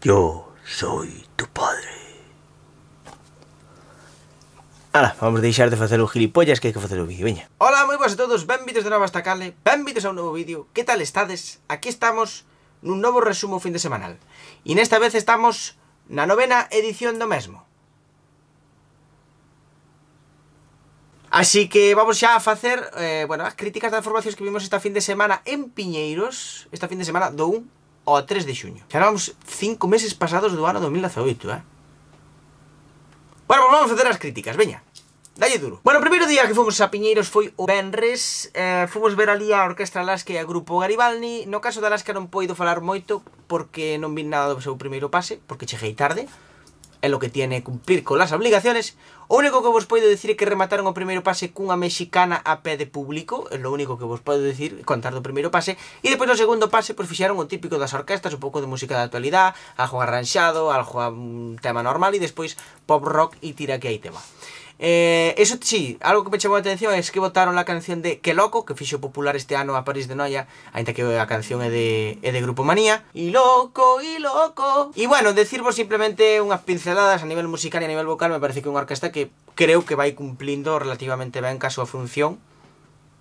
Yo soy tu padre. Ala, vamos deixar de facer o gilipollas que hai que facer o vídeo, veña. Ola, moi boas a todos, benvidos de novo hasta Cale, benvidos a un novo vídeo. Que tal estades? Aquí estamos nun novo resumo fin de semanal. E nesta vez estamos na 9ª edición do mesmo. Así que vamos xa a facer, as críticas das formacións que vimos esta fin de semana en Piñeiros. Esta fin de semana do 1 ao 3 de xuño. Xa vamos 5 meses pasados do ano 2018, Bueno, pues vamos a facer as críticas, veña. Dalle duro. Bueno, o primeiro día que fomos a Piñeiros foi o venres. Fomos ver ali a Orquestra Alaska e a Grupo Garibaldi. No caso da Alaska non poido falar moito porque non vi nada do seu primeiro pase, porque cheguei tarde. É lo que tiene cumplir con las obligaciones. O único que vos podo decir é que remataron o primeiro pase cunha mexicana a pé de público. É lo único que vos podo decir, contar do primeiro pase. E depois no segundo pase, pois fixeron o típico das orquestas, un pouco de música da actualidade, algo arranxado, algo un tema normal, e despois pop rock e tira que aí te va. Eso sí, algo que me chamou a atención é que botaron la canción de Que Loco, que fixo popular este ano a París de Noia, aínda que a canción é de Grupo Manía. E loco, e loco. E bueno, decirvos simplemente unhas pinceladas a nivel musical e a nivel vocal. Me parece que é unha orquesta que creo que vai cumplindo relativamente ben ca súa función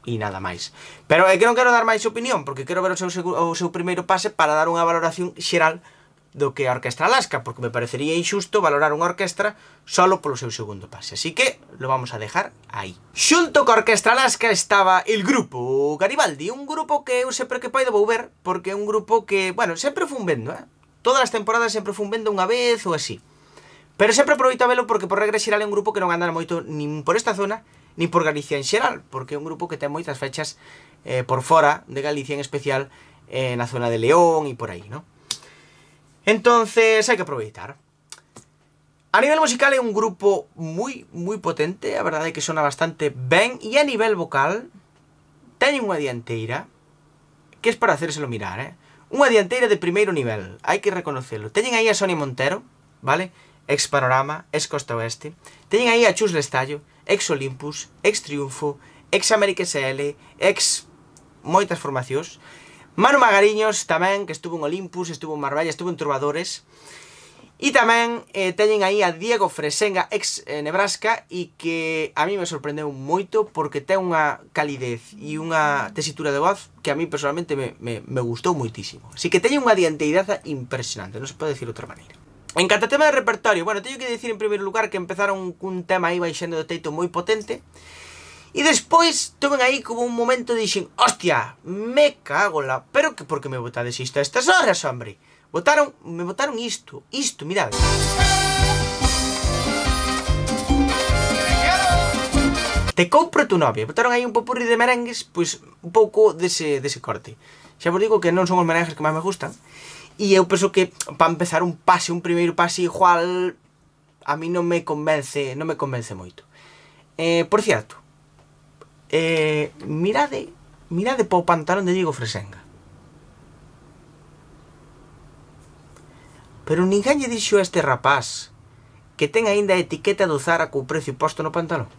e nada máis. Pero é que non quero dar máis opinión, porque quero ver o seu primeiro pase para dar unha valoración xeral do que a Orquestra Alaska, porque me parecería injusto valorar unha orquestra solo polo seu segundo pase. Así que lo vamos a dejar aí. Xunto co Orquestra Alaska estaba el Grupo Garibaldi, un grupo que eu sempre que poido vou ver, porque é un grupo que, bueno, sempre fun vendo, Todas as temporadas sempre fun vendo unha vez ou así. Pero sempre aproveito a velo porque por regra xeral é un grupo que non anda moito nin por esta zona, nin por Galicia en xeral, porque é un grupo que ten moitas fechas por fora de Galicia, en especial na zona de León e por aí, non? Entonces hai que aproveitar. A nivel musical é un grupo moi potente, a verdade é que sona bastante ben, e a nivel vocal teñen unha dianteira que é para hacérselo mirar, Unha dianteira de primeiro nivel, hai que reconocelo. Teñen aí a Sonia Montero, vale? Ex Panorama, ex Costa Oeste. Teñen aí a Chus Lestallo, ex Olympus, ex Triunfo, ex América SL, ex moitas formacións. Manu Magariños tamén, que estuvo en Olympus, estuvo en Marbella, estuvo en Trovadores. E tamén teñen aí a Diego Fresenga, ex Nebraska, e que a mí me sorprendeu moito porque ten unha calidez e unha tesitura de voz que a mí personalmente me gustou moitísimo. Así que teñen unha dianteiraza impresionante, non se pode decir de outra maneira. En canto a tema de repertorio, bueno, teño que decir en primeiro lugar que empezaron cun tema aí baixando do teito moi potente. E despois tuven aí como un momento de dixen, hostia, me cago en la... Pero que por que me botades isto a estas horas, hombre? Me botaron isto, mirad. Te compro tu novia. Botaron aí un popurrí de merengues, pois un pouco dese corte. Xa vos digo que non son os merengues que máis me gustan. E eu penso que para empezar un primeiro pase igual, a mí non me convence moito. Por certo, mirade po pantalón de Diego Fresenga. Pero ninguén lle dixo a este rapaz que ten aínda a etiqueta do Zara co precio posto no pantalón.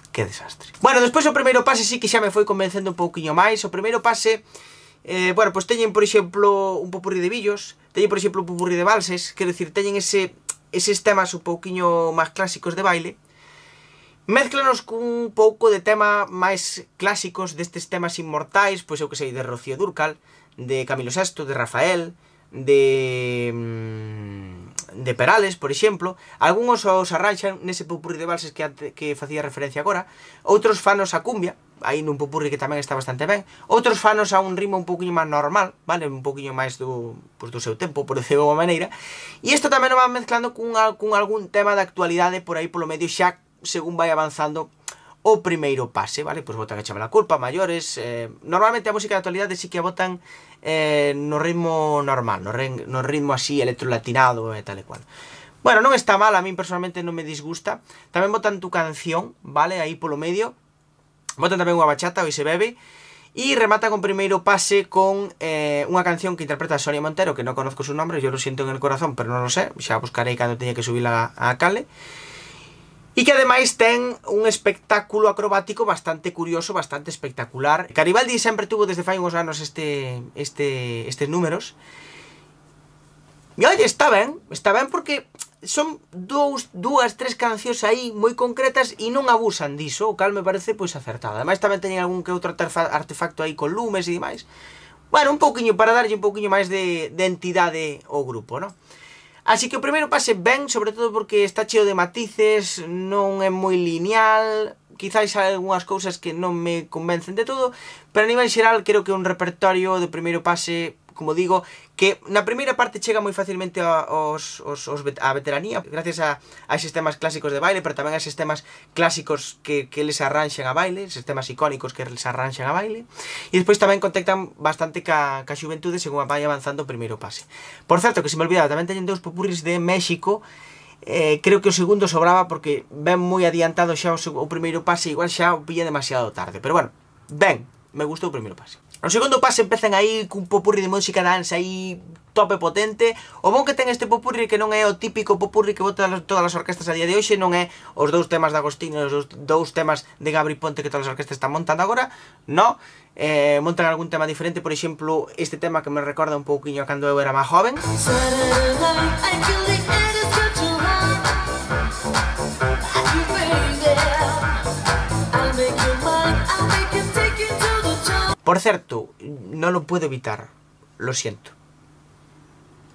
Que desastre. Bueno, despois o primeiro pase sí que xa me foi convencendo un pouquiño máis. O primeiro pase, pois teñen, por exemplo, un popurrí de billos, teñen, por exemplo, un popurrí de valses, quero dicir, teñen eses temas un pouquiño máis clásicos de baile. Mézclanos cun pouco de tema máis clásicos destes temas inmortais, pois eu que sei, de Rocío Dúrcal, de Camilo VI, de Rafael, de Perales, por exemplo. Algúns os arranxan nese popurrí de valses que facía referencia agora. Outros fanos a cumbia, aí nun popurrí que tamén está bastante ben. Outros fanos a un ritmo un pouquiño máis normal, vale? Un pouquiño máis do seu tempo, por decirlo de alguma maneira. E isto tamén o van mezclando cun algún tema de actualidade por aí polo medio xa según vai avanzando o primeiro pase, vale? Pois botan a Échame la culpa, Maiores. Normalmente a música de actualidade sí que a botan no ritmo normal, no ritmo así electrolatinado e tal e cual. Bueno, non está mal, a mí personalmente non me disgusta. Tamén botan Tu Canción, vale? Aí polo medio. Botan tamén unha bachata, Hoy se bebe. E rematan con primeiro pase con unha canción que interpreta Sonia Montero, que non conozco su nombre, yo lo siento en el corazón, pero non lo sé. Xa buscarei cando teña que subirla a Cale. E que ademais ten un espectáculo acrobático bastante curioso, bastante espectacular. Garibaldi sempre tuvo desde fai uns anos estes números. E oye, está ben porque son dúas, tres cancións aí moi concretas e non abusan diso, o cal me parece pois acertado. Ademais tamén teñen algún que outro artefacto aí con lumes e demais. Bueno, un pouquiño para darlle un pouquiño máis de entidade ao grupo, non? Así que o primeiro pase ben, sobre todo porque está cheo de matices, non é moi lineal, quizáis hai algunhas cousas que non me convencen de todo, pero a nivel xeral creo que é un repertorio do primeiro pase, como digo, que na primeira parte chega moi facilmente a veteranía, gracias a eses temas clásicos de baile, pero tamén a eses temas clásicos que eles arranxan a baile, eses temas icónicos que eles arranxan a baile, e despois tamén contactan bastante ca xuventude según vai avanzando o primeiro pase. Por certo, que se me olvidaba, tamén teñen dous popurris de México. Creo que o segundo sobraba porque ven moi adiantado xa o primeiro pase, igual xa o pilla demasiado tarde, pero bueno, ben, me gustou o primeiro pase. No segundo pase empezan aí cun popurri de música dance aí tope potente. O bon que ten este popurri que non é o típico popurri que botan todas as orquestas a día de hoxe, non é os dous temas de Agostino, os dous temas de Gabri Ponte que todas as orquestas están montando agora, non. Montan algún tema diferente, por exemplo, este tema que me recorda un pouquiño cando eu era máis joven. Por certo, non lo puedo evitar, lo siento.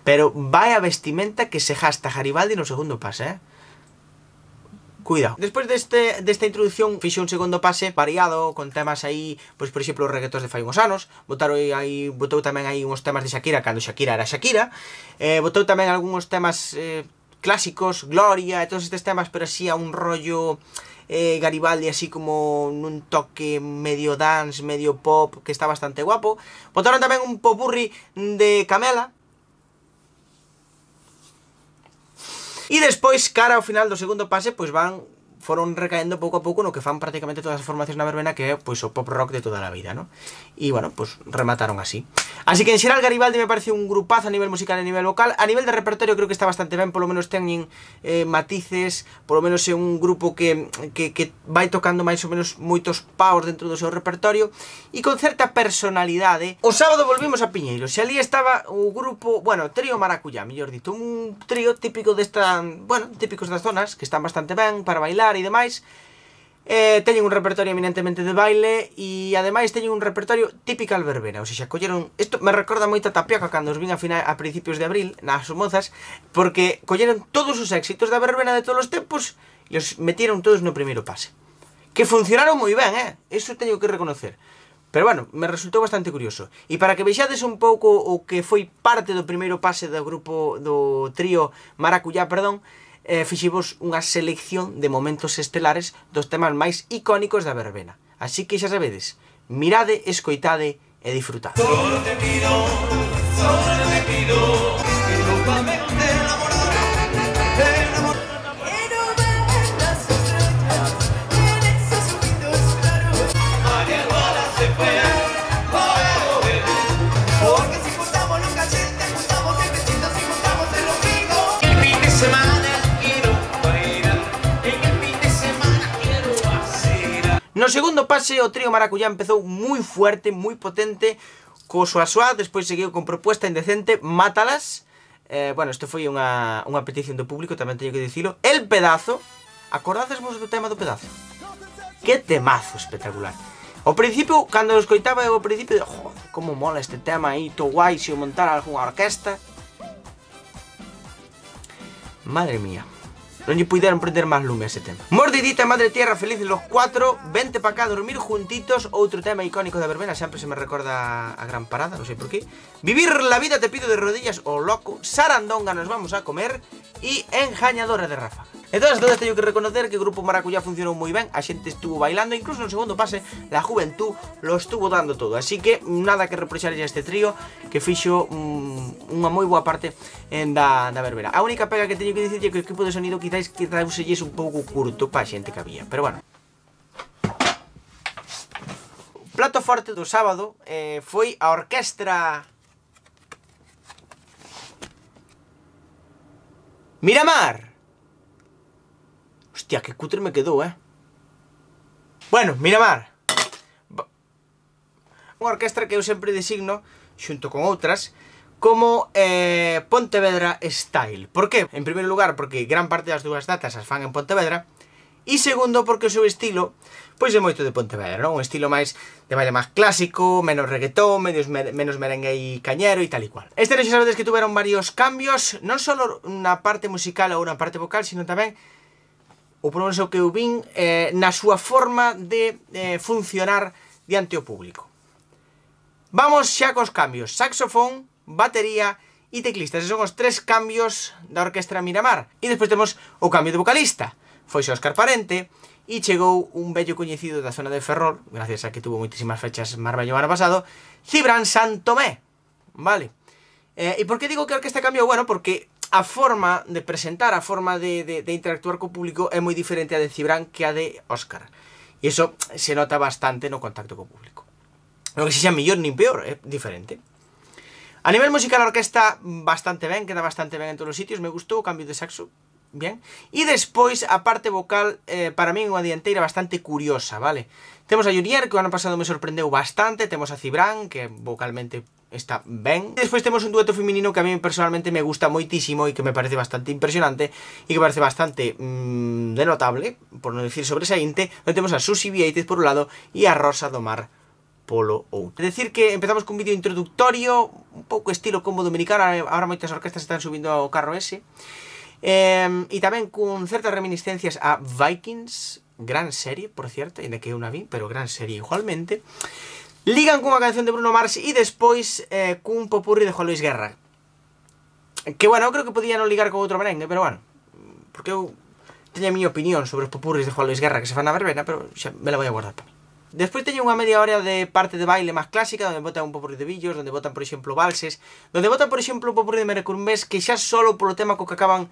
Pero vaya vestimenta que se gasta Garibaldi no segundo pase, Cuidado. Despois desta introducción fixo un segundo pase variado, con temas aí, pois por exemplo, os reggaetós de fai uns anos. Botou tamén aí uns temas de Shakira, cando Shakira era Shakira. Botou tamén algúns temas clásicos, Gloria, e todos estes temas, pero así a un rollo Garibaldi, así como nun toque medio dance, medio pop, que está bastante guapo. Botaron tamén un popurri de Camela. E despois, cara ao final do segundo pase, pois foron recaendo pouco a pouco no que fan prácticamente todas as formacións na verbena, que é pois o pop rock de toda a vida, non? E, bueno, pois remataron así. Así que, en xeral, Garibaldi me parece un grupazo a nivel musical e a nivel vocal. A nivel de repertorio creo que está bastante ben, polo menos teñen matices, polo menos é un grupo que vai tocando máis ou menos moitos paus dentro do seu repertorio e con certa personalidade. O sábado volvimos a Piñeiros e ali estaba o grupo, bueno, Trío Maracuyá, mellor dito, un trío típico típicos das zonas, que están bastante ben para bailar e demais. Teñen un repertorio eminentemente de baile e ademais teñen un repertorio típico verbena, ou seja, colleron, isto me recorda moito a Tapioca cando os vin a principios de abril nas Somozas, porque colleron todos os éxitos da verbena de todos os tempos e os metieron todos no primeiro pase, que funcionaron moi ben, eso teño que reconocer. Pero bueno, me resultou bastante curioso. E para que vexades un pouco o que foi parte do primeiro pase do grupo, do trío Maracuyá, perdón, fiximos unha selección de momentos estelares dos temas máis icónicos da verbena. Así que xa sabedes, mirade, escoitade e disfrutade. Solo te pido que nunca me de enamorar, quiero ver las estrellas en esos ojitos claros. María Guala se fue, porque si juntamos los cachetes, juntamos el besito, si juntamos el ombligo. El fin de semana no segundo pase, o trío Maracuyá empezou moi fuerte, moi potente, co Suá, despois seguiu con Propuesta Indecente, Mátalas. Bueno, isto foi unha petición do público, tamén teño que dicilo. El Pedazo, acordadesvos do tema do Pedazo? Que temazo espectacular. Ao principio, cando o escoitaba, ao principio, joder, como mola este tema aí, to guai, se o montara algunha orquesta. Madre mía. Non lle puideron prender máis lume a ese tema. Mordidita, Madre Tierra, Felices los Cuatro, Vente pa cá, Dormir Juntitos, outro tema icónico da verbena, sempre se me recorda a Gran Parada, non sei por qué. Vivir la vida te pido de rodillas, o loco, Sarandonga nos vamos a comer e Enjañadora de Ráfaga. Entonces, teño que reconocer que o grupo Maracuyá funcionou moi ben, a xente estuvo bailando, incluso no segundo pase, la juventud lo estuvo dando todo. Así que, nada que reprocharlle a este trío, que fixo unha moi boa parte da verbena. A única pega que teño que dicir é que o equipo de sonido quizáis que trauselles un pouco curto pa xente que había, pero bueno. O plato forte do sábado foi a orquestra Miramar. Hostia, que cutre me quedou, Bueno, Miramar. Unha orquestra que eu sempre designo, xunto con outras, como Pontevedra Style. Por que? En primeiro lugar, porque gran parte das dúas datas as fan en Pontevedra, e segundo, porque o seu estilo pois é moito de Pontevedra, non? Un estilo máis de baile máis clásico, menos reggaetón, menos merengue e cañero e tal e cual. Este ano xa sabedes que tuveron varios cambios, non só na parte musical ou na parte vocal, sino tamén, ou por menos o que eu vin, na súa forma de funcionar diante o público. Vamos xa cos cambios: saxofón, batería e teclistas. Esos son os 3 cambios da Orquestra Miramar. E despois temos o cambio de vocalista. Foise Óscar Parente e chegou un vello coñecido da zona de Ferrol, gracias a que tuvo moitísimas fechas Marbella o ano pasado, Cibran Santomé, vale? E por que digo que a orquesta cambiou? Bueno, porque a forma de presentar, a forma de interactuar co público é moi diferente a de Cibran que a de Óscar. E iso se nota bastante no contacto co público. Non que se xa mellor nin peor, é diferente. A nivel musical a orquesta bastante ben, queda bastante ben en todos os sitios, me gustou o cambio de saxo, bien. E despois a parte vocal, para mí é unha dianteira bastante curiosa, vale? Temos a Junior, que o ano pasado me sorprendeu bastante. Temos a Cibran, que vocalmente está ben. E despois temos un dueto feminino que a mí personalmente me gusta moitísimo e que me parece bastante impresionante e que parece bastante denotable, por non dicir sobresaínte, onde temos a Susi Vieites por un lado e a Rosa do Mar polo outro. É dicir que empezamos cun vídeo introductorio, un pouco estilo combo dominicano. Ahora moitas orquestas están subindo ao carro ese. E tamén con certas reminiscencias a Vikings, gran serie, por cierto, ainda que eu non vi, pero gran serie igualmente. Ligan cunha canción de Bruno Mars e despois cun popurri de Juan Luis Guerra. Que, bueno, eu creo que podía non ligar con outro merengue, pero, bueno, porque eu teño a miña opinión sobre os popurris de Juan Luis Guerra que se fan na verbena, pero xa me la voy a guardar para mí. Despois teño unha media hora de parte de baile máis clásica, onde botan un popurrí de billos, onde botan, por exemplo, valses, donde botan, por exemplo, un popurrí de merecumbés, que xa solo polo tema co que acaban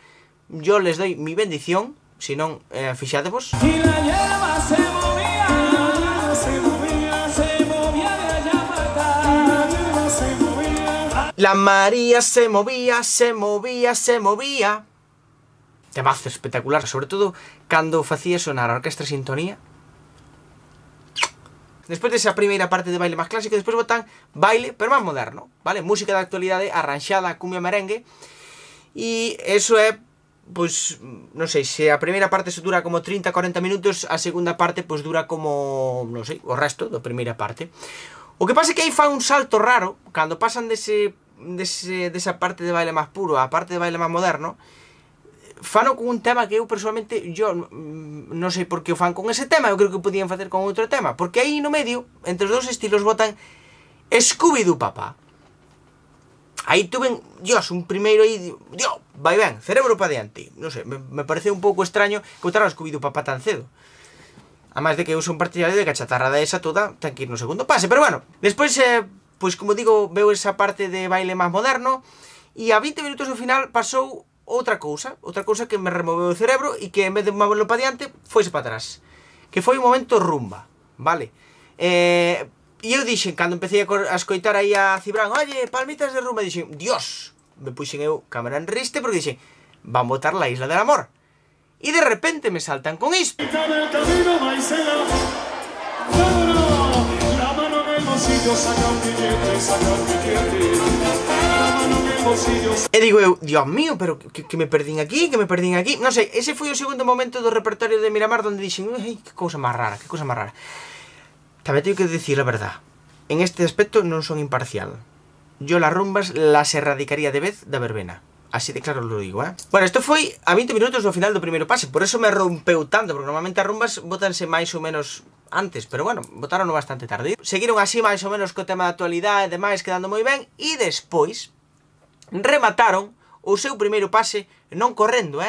yo les doy mi bendición, si non, fixadevos. Y la llama se movía, se movía, se movía de la llama, se movía. La María se movía, se movía, se movía. Temazo espectacular, sobre todo cando facía sonar a orquestra sintonía. Despois desa primeira parte de baile máis clásico, despois botan baile, pero máis moderno, vale? Música da actualidade, arranxada, cumbia merengue. E eso é, pois, non sei, se a primeira parte se dura como 30-40 minutos, a segunda parte, pois, dura como, non sei, o resto da primeira parte. O que pasa é que aí fan un salto raro, cando pasan desa parte de baile máis puro á parte de baile máis moderno, fano con un tema que eu personalmente non sei por que o fan con ese tema. Eu creo que podían facer con outro tema, porque aí no medio, entre os dous estilos, botan Scooby-Doo Papá. Aí tuven, dios, un primeiro aí, dios, vai ben, cerebro pa diante. Non sei, me pareceu un pouco extraño que botaran Scooby-Doo Papá tan cedo. A máis de que eu son partidario de que a chatarrada esa toda ten que ir no segundo pase, pero bueno. Despois, pois como digo, veo esa parte de baile máis moderno, e a 20 minutos ao final pasou outra cousa que me removeu o cerebro e que en vez de moverlo para diante, foise para atrás. Que foi un momento rumba, vale? E eu dixen, cando empecé a escoitar aí a Cibran, oye, palmitas de rumba, dixen, dios, me puxen eu cámara en riste porque dixen, van botar la Isla del Amor. E de repente me saltan con isto. E digo eu, dios mío, pero que me perdín aquí, non sei, ese foi o segundo momento do repertorio de Miramar onde dixen, ai, que cousa máis rara, Tamén teño que decir a verdad, en este aspecto non son imparcial. Yo las rumbas las erradicaría de vez da verbena. Así de claro lo digo, Bueno, isto foi a 20 minutos do final do primeiro pase, por eso me rompeu tanto, porque normalmente as rumbas botanse máis ou menos antes, pero bueno, botaron bastante tarde. Seguiron así máis ou menos co tema da actualidade e demais, quedando moi ben, e despois remataron o seu primeiro pase non correndo,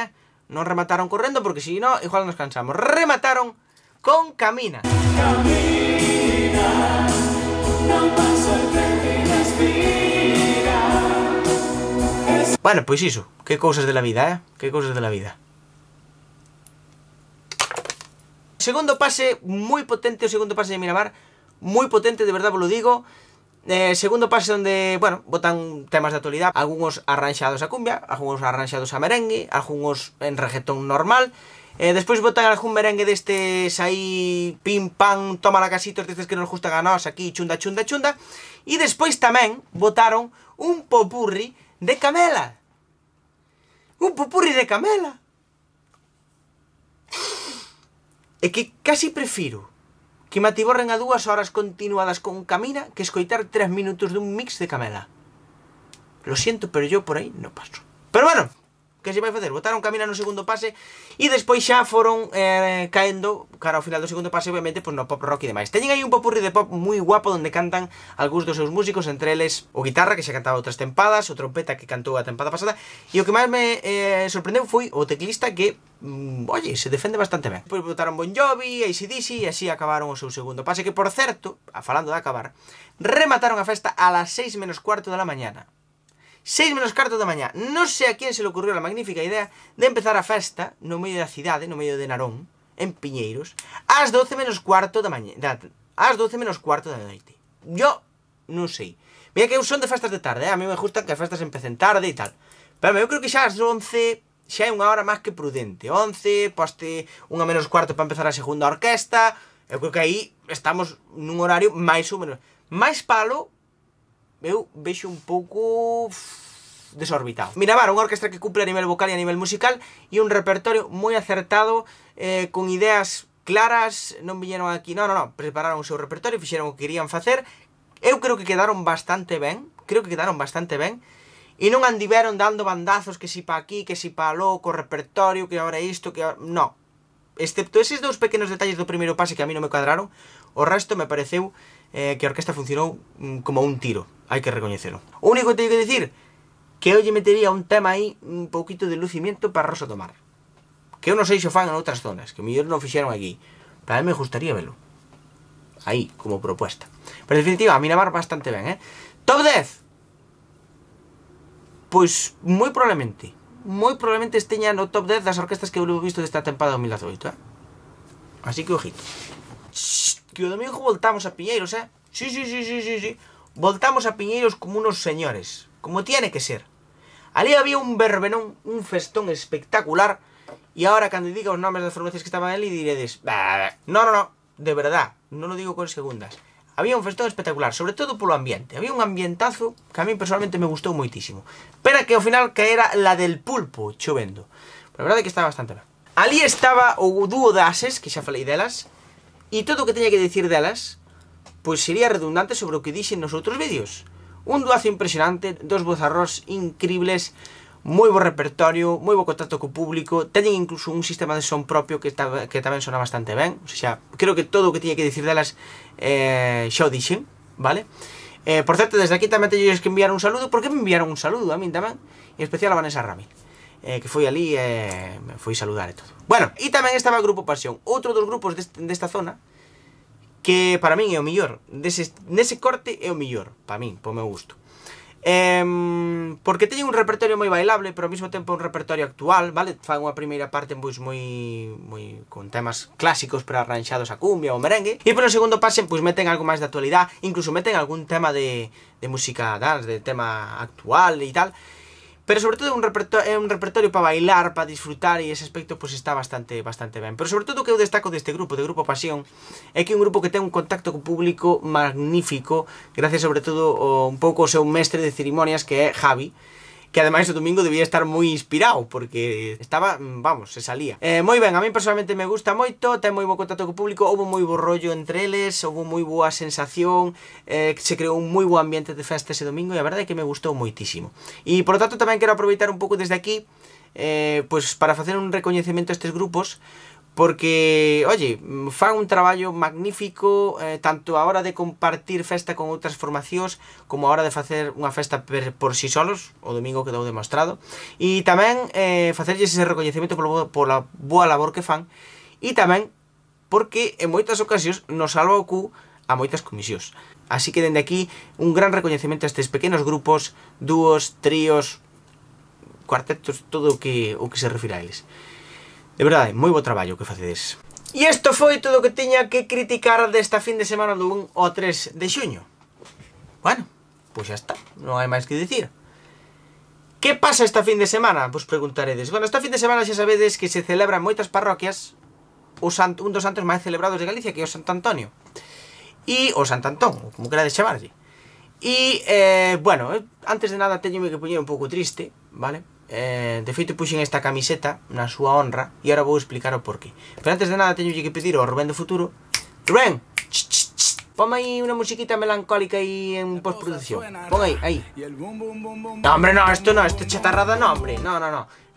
Non remataron correndo porque se non, igual nos cansamos. Remataron con Camina. Camina, non paso el tempo e respira. Bueno, pois iso, que cousas de la vida, Que cousas de la vida. Segundo pase moi potente, o segundo pase de Miramar, moi potente, de verdad vos lo digo. Segundo pase onde, bueno, botan temas de actualidade, algúns arranxados a cumbia, algúns arranxados a merengue, algúns en reggaetón normal. Despois botan algún merengue destes aí, pim pam, toma la casitos, destes que nos gustan a nós aquí, chunda, chunda, chunda. E despois tamén botaron un popurri de Camela. Un popurri de Camela. É que casi prefiro que me atiborren a 2 horas continuadas con Camina que escoitar 3 minutos dun mix de Camela. Lo siento, pero yo por aí non paso. Pero bueno, que se vai facer? Botaron Camina no segundo pase e despois xa foron caendo cara ao final do segundo pase, obviamente, pues no pop rock e demais. Teñen aí un popurri de pop moi guapo onde cantan algúns dos seus músicos, entre eles o guitarra, que xa cantaba outras tempadas, o trompeta, que cantou a tempada pasada, e o que máis me sorprendeu foi o teclista que, oye, se defende bastante ben. Pois botaron Bon Jovi, AC/DC, e así acabaron o seu segundo pase, que por certo, falando de acabar, remataron a festa a las 6 menos cuarto da mañana. 6 menos cuarto da mañá. Non sei a quen se le ocurriu a magnífica idea de empezar a festa no medio da cidade, no medio de Narón, en Piñeiros, ás 12 menos cuarto da mañá, ás 12 menos cuarto da noite. Yo non sei. Mira que eu son de festas de tarde, a mí me gustan que as festas empecen tarde e tal. Pero eu creo que xa ás 11 xa é unha hora máis que prudente. 11, poste 1 menos cuarto para empezar a segunda orquesta. Eu creo que aí estamos nun horario máis ou menos. Máis palo eu vexo un pouco desorbitado. Miramar, unha orquestra que cumple a nivel vocal e a nivel musical e un repertorio moi acertado, con ideas claras, non viñeron aquí, non, prepararon o seu repertorio, fixeron o que querían facer. Eu creo que quedaron bastante ben, e non andiveron dando bandazos que si pa aquí, que si pa aló, co repertorio, que agora isto, que agora... No. Excepto eses dous pequenos detalles do primeiro pase que a mí non me cuadraron, o resto me pareceu que a orquesta funcionou como un tiro, hai que recoñecelo. O único que teño que dicir, que eu lle metería un tema aí, un pouquito de lucimiento para Rosa do Mar. Que eu non sei se o fan en outras zonas, que mellor non fixeron aquí. Pero a mí me gustaría velo. Aí, como propuesta. Pero en definitiva, a Miramar bastante ben, Top 10. Pois, moi probablemente esteña no top 10 das orquestas que eu he visto desta tempada 2018, Así que ojito. Que o domingo voltamos a Piñeiros, Sí. Voltamos a Piñeiros como unos señores, como tiene que ser. Ali había un verbenón, un festón espectacular. E ahora, cando diga os nomes das formacións que estaban ali, diredes, no, de verdad, non lo digo con segundas. Había un festón espectacular, sobre todo polo ambiente. Había un ambientazo que a mí personalmente me gustou moitísimo. Pena que ao final caera la del pulpo chovendo. Pero a verdade é que estaba bastante ben. Ali estaba o dúo de Ases, que xa falei delas, e todo o que teña que dicir delas, pois sería redundante sobre o que dixen nos outros vídeos. Un duazo impresionante, dos vozarrós increíbles, moi bo repertorio, moi bo contacto co público, teñen incluso un sistema de son propio que tamén sona bastante ben, o sea, creo que todo o que tiña que dicir delas xa o dixen, vale? Por certo, desde aquí tamén teño que enviar un saludo, porque me enviaron un saludo a min tamén, en especial a Vanessa Rami, que foi ali e me foi saludar e todo. Bueno, e tamén estaba o Grupo Pasión, outro dos grupos desta zona, que para min é o millor, nese corte é o millor, para min, po meu gusto. Porque teñen un repertorio moi bailable, pero ao mesmo tempo un repertorio actual, vale? Fan unha primeira parte pois moi con temas clásicos pero arranxados a cumbia ou merengue, e polo segundo pase pois meten algo máis de actualidade, incluso meten algún tema de música dance, de tema actual e tal. Pero sobre todo é un repertorio para bailar, para disfrutar, e ese aspecto pois está bastante ben. Pero sobre todo o que eu destaco deste grupo, de Grupo Pasión, é que é un grupo que ten un contacto co público magnífico, gracias sobre todo un pouco ao seu mestre de cerimonias, que é Javi, que ademais o domingo debía estar moi inspirado, porque estaba, vamos, se salía. Moi ben, a mí personalmente me gusta moito, ten moi bo contacto co público, houve moi bo rollo entre eles, houve moi boa sensación, se creou un moi bo ambiente de festa ese domingo, e a verdade é que me gustou moitísimo. E, por lo tanto, tamén quero aproveitar un pouco desde aquí, pois para facer un recoñecemento a estes grupos, porque, oye, fan un traballo magnífico, tanto a hora de compartir festa con outras formacións, como a hora de facer unha festa por si solos, o domingo quedou demostrado, e tamén facerlles ese recoñecemento pola boa labor que fan, e tamén porque en moitas ocasións nos salva o cu a moitas comisións. Así que dende aquí un gran recoñecemento a estes pequenos grupos, dúos, tríos, cuartetos, todo o que se refira a eles. De verdade, moi bo traballo que facedes. E isto foi todo o que tiña que criticar desta fin de semana do 1 ao 3 de xuño. Bueno, pois xa está, non hai máis que dicir. Que pasa esta fin de semana? Vos preguntaredes. Bueno, esta fin de semana xa sabedes que se celebran moitas parroquias un dos santos máis celebrados de Galicia, que é o Santo Antonio. E o Santo Antón, como querades chamarlle. E, bueno, antes de nada teñome que poñer un pouco triste, vale? De feito puxen esta camiseta na súa honra e agora vou explicar o porqué. Pero antes de nada teñolle que pedir ao Rubén do futuro: Rubén, ponme aí unha musiquita melancólica aí en postproducción. Pon aí. No, hombre, no, esto no, esta chatarrada no, hombre. No.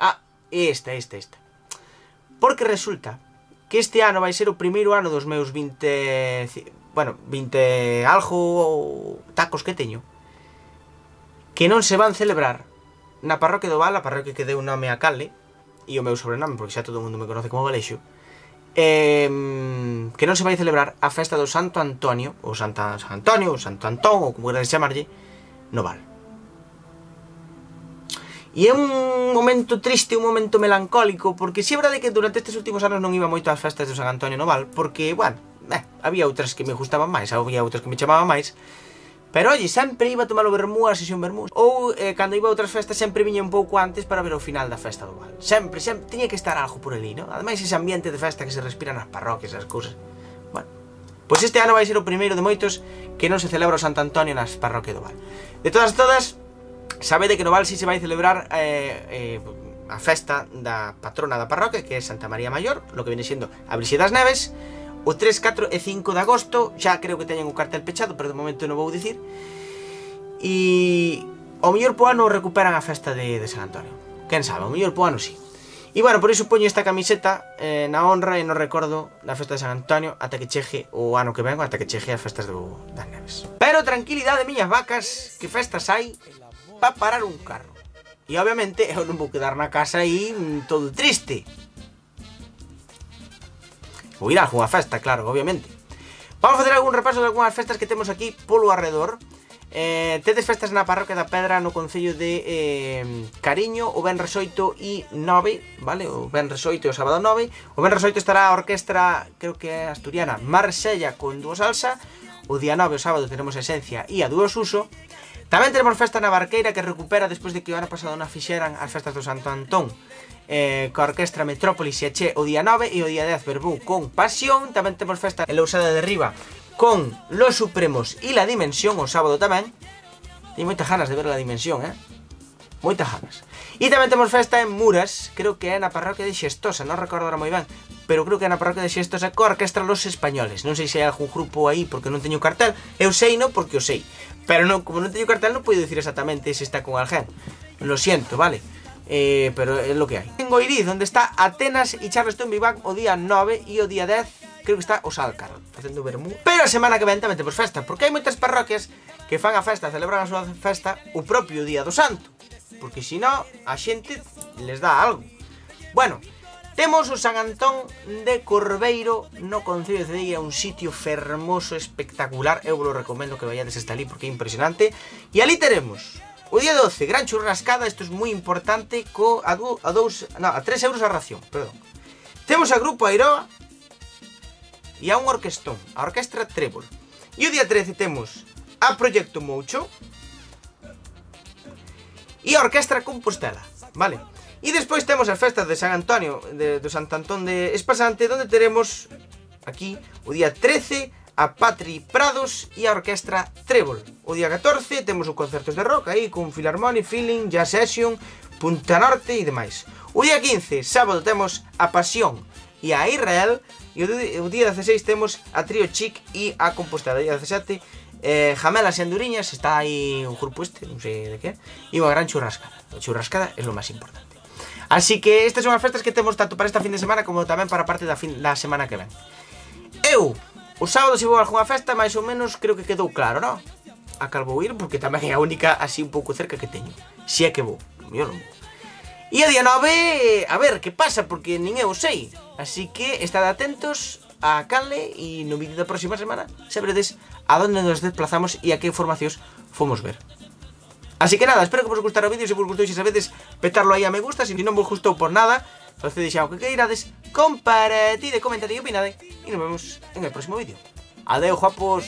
Ah, esta. Porque resulta que este ano vai ser o primeiro ano dos meus 20 algo tacos que teño que non se van celebrar na parroquia do Val, a parroquia que deu nome a Calne, e o meu sobrenome, porque xa todo o mundo me conoce como Valexo, que non se vai celebrar a festa do Santo Antonio, ou San Antonio, ou Santo Antón, ou como queres chamarlle, no Val. E é un momento triste, un momento melancólico, porque si é verdade que durante estes últimos anos non iba moito ás festas do San Antonio no Val, porque, bueno, había outras que me gustaban máis, había outras que me chamaban máis. Pero, oye, sempre iba a tomar o vermú, a sesión vermú. Ou, cando iba a outras festas, sempre viña un pouco antes para ver o final da festa do Val. Sempre, tiña que estar algo por ali, non? Ademais, ese ambiente de festa que se respira nas parroquias, as cousas. Bueno, pois este ano vai ser o primeiro de moitos que non se celebra o Santo Antonio nas parroquias do Val. De todas, sabede que no Val si se vai celebrar a festa da patrona da parroquia, que é Santa María Maior, lo que viene sendo a Brixe das Neves. O 3, 4 e 5 de agosto, xa creo que teñen o cartel pechado, pero de momento non vou dicir. E ao mellor po ano recuperan a festa de San Antonio. Quen sabe, ao mellor po ano sí. E bueno, por iso poño esta camiseta na honra e no recordo da festa de San Antonio ata que chegue o ano que vengo, ata que chegue as festas das Neves. Pero tranquilidade, miñas vacas, que festas hai pa parar un carro. E obviamente eu non vou quedar na casa aí todo triste. Vou ir a algunha festa, claro, obviamente. Vamos a facer algún repaso de algunhas festas que temos aquí polo arredor. Tedes festas na parroquia da Pedra no concello de Cariño o venres 8 e 9, vale? O venres 8 e o sábado 9. O venres 8 estará a orquestra, creo que é asturiana, Marsella con Dúo Salsa. O día 9, o sábado, tenemos a Esencia e a Dúo Suso. Tamén tenemos festa na Barqueira, que recupera despois de que o ano pasado non fixeran as festas do Santo Antón, coa orquestra Metrópolis e Che o día 9 e o día 10 Verbú con Pasión. Tamén temos festa en Lousada de Riba con Los Supremos e La Dimensión o sábado tamén. Teño moitas ganas de ver La Dimensión, moitas ganas. E tamén temos festa en Muras, creo que é na parroquia de Xestosa, non recordo ahora moi ben, pero creo que é na parroquia de Xestosa coa orquestra Los Españoles. Non sei se hai algún grupo aí porque non teño cartel. Eu sei, non, porque o sei, pero non, como non teño cartel non podo dicir exactamente se está con alguén. Lo siento, vale? Pero é lo que hai. En Goiriz, onde está Atenas e Charleston Vivac o día 9 e o día 10 creo que está o Sálcar facendo vermú. Pero a semana que ven tamén temos festa, porque hai moitas parroquias que fan a festa, celebran a súa festa o propio día do Santo, porque se non a xente les dá algo. Bueno, temos o San Antón de Corbeiro no concello de Cedilla, un sitio fermoso, espectacular. Eu vos lo recomendo que vayades hasta ali porque é impresionante. E ali teremos o día 12, gran churrascada, isto é moi importante, a 3 euros a ración, perdón. Temos a Grupo Airoa e a un orquestón, a Orquestra Trébol. E o día 13 temos a Proyecto Moucho e a Orquestra Compostela, vale? E despois temos as festas de San Antonio, do Santo Antón de Espasante, onde teremos aquí o día 13 a Patri Prados e a Orquestra Trébol. O día 14 temos os concertos de rock aí con Philharmonic, Feeling, Jazz Session, Punta Norte e demais. O día 15, sábado, temos a Pasión e a Israel. E o día 16 temos a Trío Chic e a Compostela. O día 17, Jamelas e Anduriñas, está aí un grupo non sei de que, e unha gran churrascada. A churrascada é o máis importante. Así que estas son as festas que temos tanto para esta fin de semana como tamén para parte da semana que ven. Eu, o sábado, se vou a algunha festa, máis ou menos creo que quedou claro, non? A cal vou ir, porque tamén é a única así un pouco cerca que teño. Si é que vou, eu non vou. E o día 9, a ver, que pasa, porque nin eu sei. Así que estad atentos a canle e no vídeo da próxima semana sabredes a donde nos desplazamos e a que informacións fomos ver. Así que nada, espero que vos gustara o vídeo. Se vos gustou, xa sabedes, petarlo aí a me gusta. Se non vos gustou por nada, facedes xa o que queirades, compartide, comentade e opinade, e nos vemos en el próximo vídeo. Adeu, guapos.